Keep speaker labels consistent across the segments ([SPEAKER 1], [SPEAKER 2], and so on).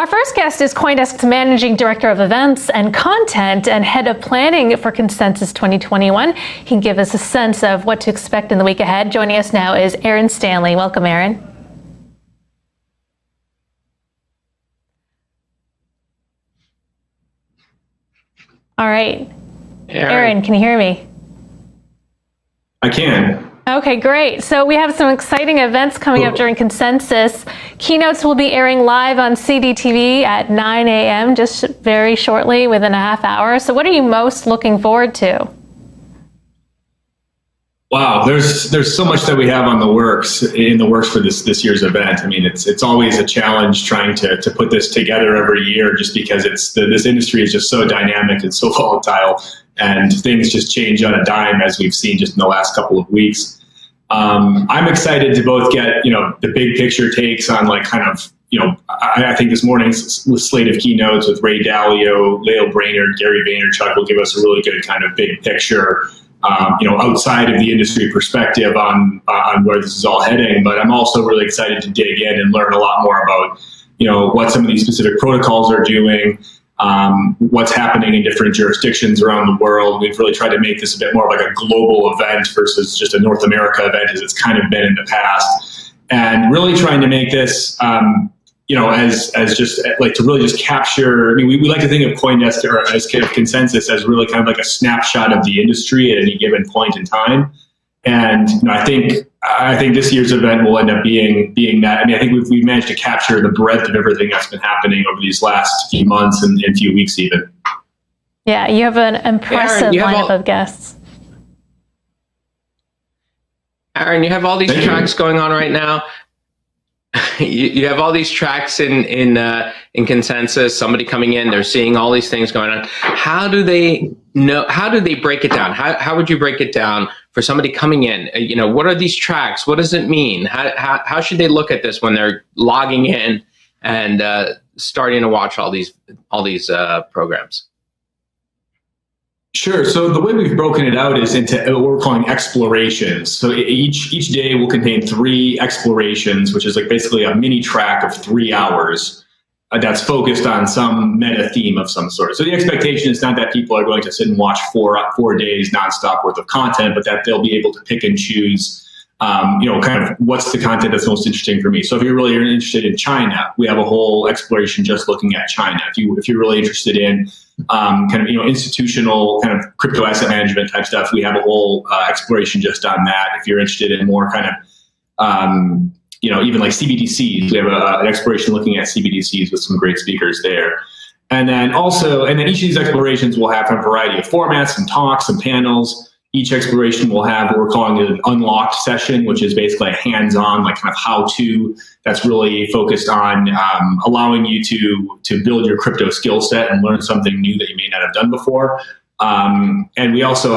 [SPEAKER 1] Our first guest is CoinDesk's Managing Director of Events and Content and Head of Planning for Consensus 2021. He can give us a sense of what to expect in the week ahead. Joining us now is Aaron Stanley. Welcome, Aaron. All right. Aaron, can you hear me?
[SPEAKER 2] I can.
[SPEAKER 1] Okay, great. So we have some exciting events coming up during Consensus. Keynotes will be airing live on CDTV at 9 a.m. just very shortly, within a half hour. So what are you most looking forward to?
[SPEAKER 2] Wow, there's so much that we have in the works for this year's event. I mean, it's always a challenge trying to put this together every year, just because this industry is just so dynamic and so volatile, and things just change on a dime, as we've seen just in the last couple of weeks. I'm excited to both get the big picture takes on I think this morning's slate of keynotes with Ray Dalio, Lael Brainerd, Gary Vaynerchuk will give us a really good kind of big picture. Outside of the industry perspective on where this is all heading, but I'm also really excited to dig in and learn a lot more about, what some of these specific protocols are doing, what's happening in different jurisdictions around the world. We've really tried to make this a bit more of like a global event versus just a North America event, as it's kind of been in the past, and really trying to make this, as just like to really just capture. I mean, we like to think of CoinDesk or as kind of Consensus as really kind of like a snapshot of the industry at any given point in time. And I think this year's event will end up being that. I mean, I think we've managed to capture the breadth of everything that's been happening over these last few months and few weeks even.
[SPEAKER 1] Yeah, you have an impressive lineup of guests.
[SPEAKER 3] Aaron, you have all these tracks going on right now. You have all these tracks in Consensus. Somebody coming in, they're seeing all these things going on. How do they know? How do they break it down? How would you break it down for somebody coming in? What are these tracks? What does it mean? How should they look at this when they're logging in and starting to watch all these programs?
[SPEAKER 2] Sure. So the way we've broken it out is into what we're calling explorations. So each day will contain 3 explorations, which is like basically a mini track of 3 hours that's focused on some meta theme of some sort. So the expectation is not that people are going to sit and watch 4 days nonstop worth of content, but that they'll be able to pick and choose, kind of what's the content that's most interesting for me. So if you're really interested in China, we have a whole exploration just looking at China. If you're really interested in institutional kind of crypto asset management type stuff, we have a whole exploration just on that. If you're interested in more kind of, even like CBDCs, we have an exploration looking at CBDCs with some great speakers there. And then each of these explorations will have a variety of formats, some talks, some panels. Each exploration will have what we're calling an unlocked session, which is basically a hands-on, like kind of how-to that's really focused on allowing you to build your crypto skill set and learn something new that you may not have done before. And we'll also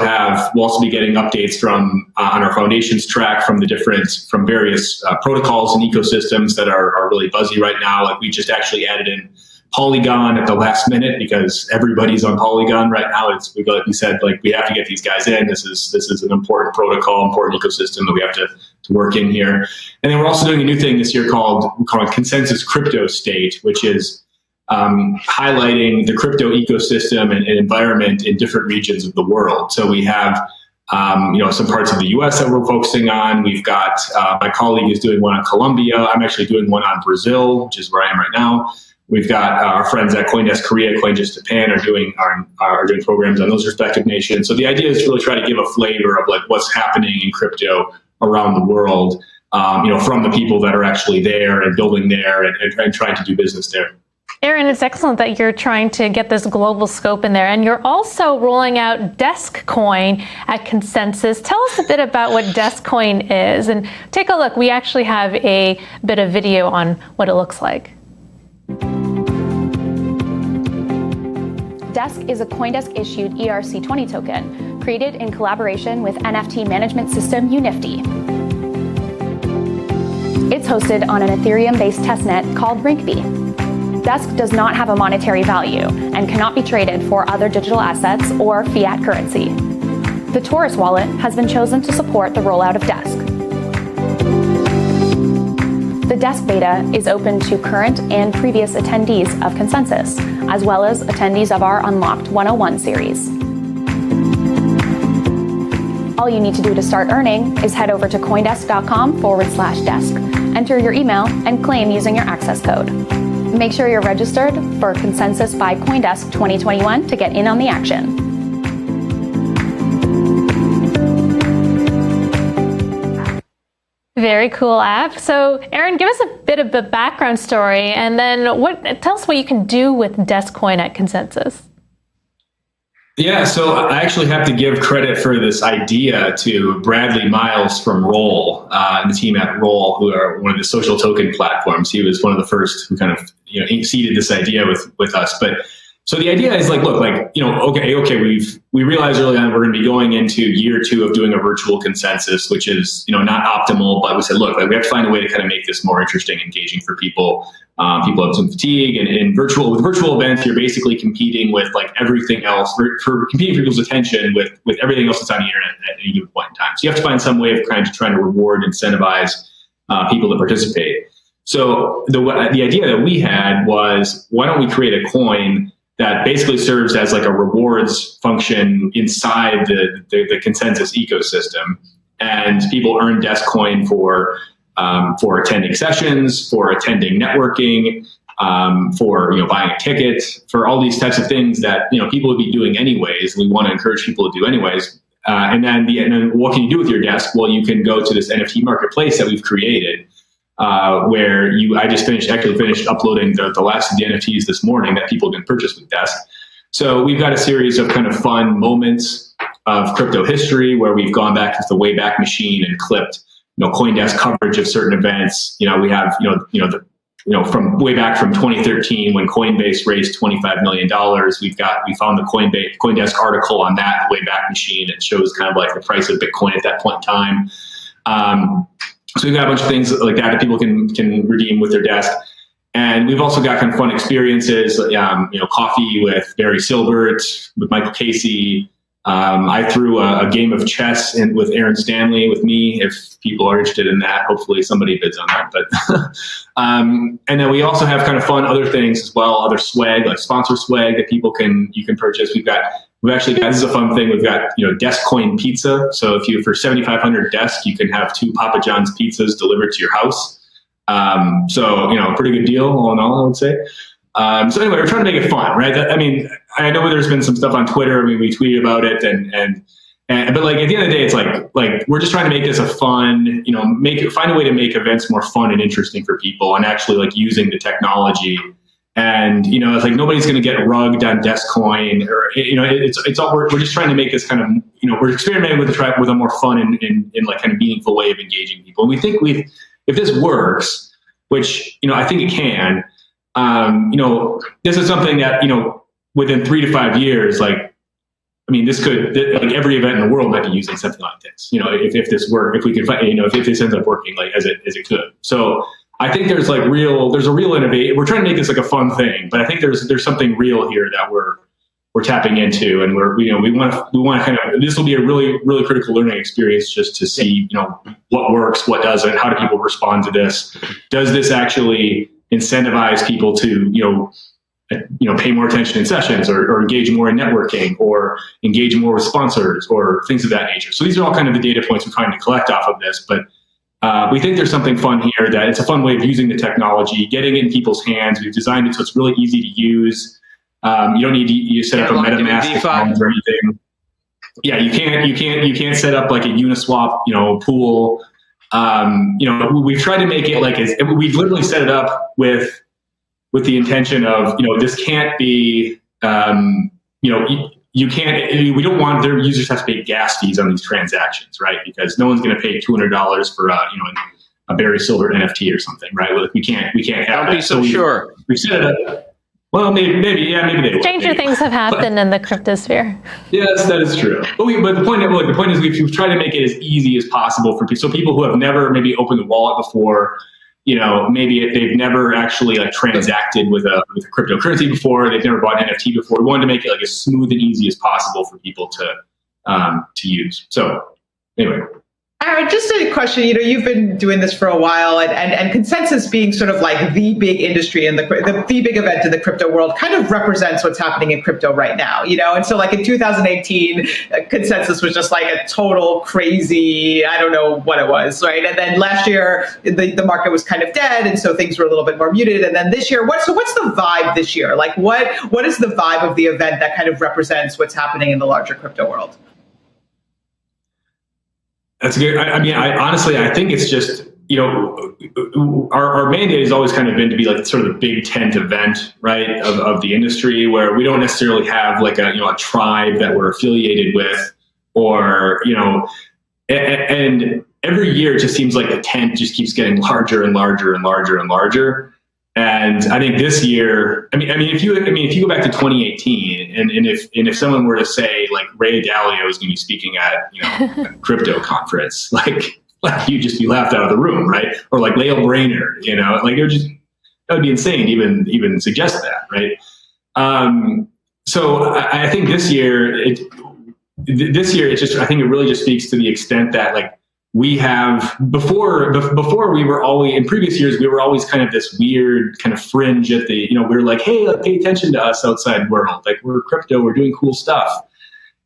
[SPEAKER 2] be getting updates from on our foundations track from various protocols and ecosystems that are really buzzy right now. Like we just actually added in Polygon at the last minute because everybody's on Polygon right now. We said we have to get these guys in. This is an important protocol, important ecosystem that we have to work in here. And then we're also doing a new thing this year called Consensus Crypto State, which is highlighting the crypto ecosystem and environment in different regions of the world. So we have some parts of the US that we're focusing on. We've got my colleague is doing one on Colombia. I'm actually doing one on Brazil, which is where I am right now. We've got our friends at CoinDesk's Korea, CoinDesk's Japan are doing programs on those respective nations. So the idea is to really try to give a flavor of what's happening in crypto around the world, from the people that are actually there and building there and trying to do business there.
[SPEAKER 1] Aaron, it's excellent that you're trying to get this global scope in there, and you're also rolling out Desk Coin at Consensus. Tell us a bit about what Desk Coin is, and take a look. We actually have a bit of video on what it looks like.
[SPEAKER 4] Desk is a CoinDesk-issued ERC20 token created in collaboration with NFT management system Unifty. It's hosted on an Ethereum-based testnet called Rinkeby. Desk does not have a monetary value and cannot be traded for other digital assets or fiat currency. The Taurus wallet has been chosen to support the rollout of Desk. The The desk beta is open to current and previous attendees of Consensus, as well as attendees of our Unlocked 101 series. All you need to do to start earning is head over to coindesk.com/desk, enter your email, and claim using your access code. Make sure you're registered for Consensus by CoinDesk 2021 to get in on the action.
[SPEAKER 1] Very cool app. So, Aaron, give us a bit of the background story, and then tell us what you can do with Deskcoin at Consensus.
[SPEAKER 2] Yeah, so I actually have to give credit for this idea to Bradley Miles from Roll and the team at Roll, who are one of the social token platforms. He was one of the first who kind of seeded this idea with us. But so the idea is we realized early on we're going to be going into year 2 of doing a virtual consensus, which is not optimal. But we said, we have to find a way to kind of make this more interesting, engaging for people. People have some fatigue, and with virtual events, you're basically competing with everything else for competing for people's attention with everything else that's on the internet at any given point in time. So you have to find some way of kind of trying to reward, incentivize people to participate. So the idea that we had was, why don't we create a coin that basically serves as a rewards function inside the consensus ecosystem, and people earn Deskcoin for attending sessions, for attending networking, for buying a ticket, for all these types of things that people would be doing anyways. We want to encourage people to do anyways. And then what can you do with your desk? Well, you can go to this NFT marketplace that we've created, where I just finished uploading the last of the NFTs this morning that people can purchase with Desk. So we've got a series of kind of fun moments of crypto history where we've gone back to the Wayback Machine and clipped CoinDesk coverage of certain events. We have from way back from 2013 when Coinbase raised $25 million. We found the CoinDesk article on that, the Wayback Machine. It shows kind of the price of Bitcoin at that point in time. So we've got a bunch of things like that people can redeem with their desk. And we've also got kind of fun experiences, coffee with Barry Silbert, with Michael Casey. I threw a game of chess with Aaron Stanley with me, if people are interested in that. Hopefully somebody bids on that. But and then we also have kind of fun other things as well, other swag, like sponsor swag that you can purchase. We've actually got, this is a fun thing, we've got Deskcoin pizza. So for 7,500 Desk, you can have 2 Papa John's pizzas delivered to your house. So pretty good deal all in all, I would say. So anyway, we're trying to make it fun, right? I know there's been some stuff on Twitter. I mean, we tweeted about it, but at the end of the day, it's like we're just trying to make this a fun, find a way to make events more fun and interesting for people, and actually using the technology. And it's nobody's going to get rugged on Deskcoin, or it's all we're just trying to make this kind of we're experimenting with a more fun and kind of meaningful way of engaging people. And we think if this works, which I think it can. This is something that, within 3 to 5 years, this could, every event in the world might be using something like this, if this work, if we can find, if this ends up working as it could. So I think there's a real innovation. We're trying to make this a fun thing, but I think there's something real here that we're tapping into, and we want to kind of, this will be a really, really critical learning experience just to see, what works, what doesn't, how do people respond to this? Does this actually incentivize people to, pay more attention in sessions, or engage more in networking, or engage more with sponsors, or things of that nature. So these are all kind of the data points we're trying to collect off of this, but we think there's something fun here, that it's a fun way of using the technology, getting it in people's hands. We've designed it so it's really easy to use. You don't need to set up a MetaMask account or anything. Yeah, you can't set up a Uniswap, pool. We've tried to make it we've literally set it up with the intention of, this can't be, you can't, we don't want their users to have to pay gas fees on these transactions, right? Because no one's going to pay $200 for a Barry Silbert NFT or something, right? We can't have.
[SPEAKER 3] Don't be so sure.
[SPEAKER 2] We set it up. Well, maybe they will.
[SPEAKER 1] Stranger things have happened in the cryptosphere.
[SPEAKER 2] Yes, that is true. But the point is we've tried to make it as easy as possible for people. So people who have never maybe opened a wallet before, maybe they've never actually transacted with a cryptocurrency before, they've never bought an NFT before. We wanted to make it as smooth and easy as possible for people to use. So anyway.
[SPEAKER 5] Aaron, just a question. You've been doing this for a while, and Consensus being sort of like the big industry in the big event in the crypto world kind of represents what's happening in crypto right now. And so like in 2018, Consensus was just like a total crazy, I don't know what it was, right? And then last year, the market was kind of dead, and so things were a little bit more muted. And then this year, what's the vibe this year? Like what is the vibe of the event that kind of represents what's happening in the larger crypto world?
[SPEAKER 2] That's good. I honestly, I think it's just, our mandate has always kind of been to be like sort of the big tent event, right, of the industry, where we don't necessarily have like a tribe that we're affiliated with, or, and every year it just seems like the tent just keeps getting larger and larger and larger and larger. And I think this year, if you go back to 2018, and if someone were to say like Ray Dalio is going to be speaking at a crypto conference, like you'd just be laughed out of the room, right? Or like Lael Brainerd, like that would be insane to even suggest that, right? So I think this year it just, I think it really just speaks to the extent that like we have before we were always, in previous years, we were always kind of this weird kind of fringe at the, we were like, hey, like, pay attention to us outside world. Like we're crypto, we're doing cool stuff.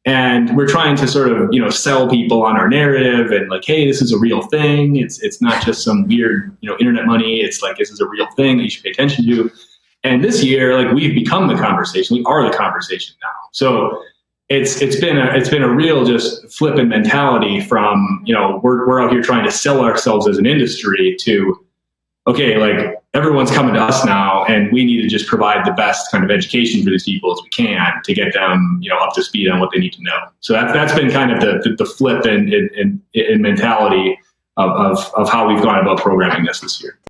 [SPEAKER 2] And we're trying to sort of, sell people on our narrative and like, hey, this is a real thing. It's not just some weird, internet money. It's like, this is a real thing that you should pay attention to. And this year, like we've become the conversation. We are the conversation now. So it's been a real just flippant mentality from, we're out here trying to sell ourselves as an industry to, okay, like everyone's coming to us now and we need to just provide the best kind of education for these people as we can to get them, up to speed on what they need to know. So that's been kind of the flip in mentality of how we've gone about programming this year.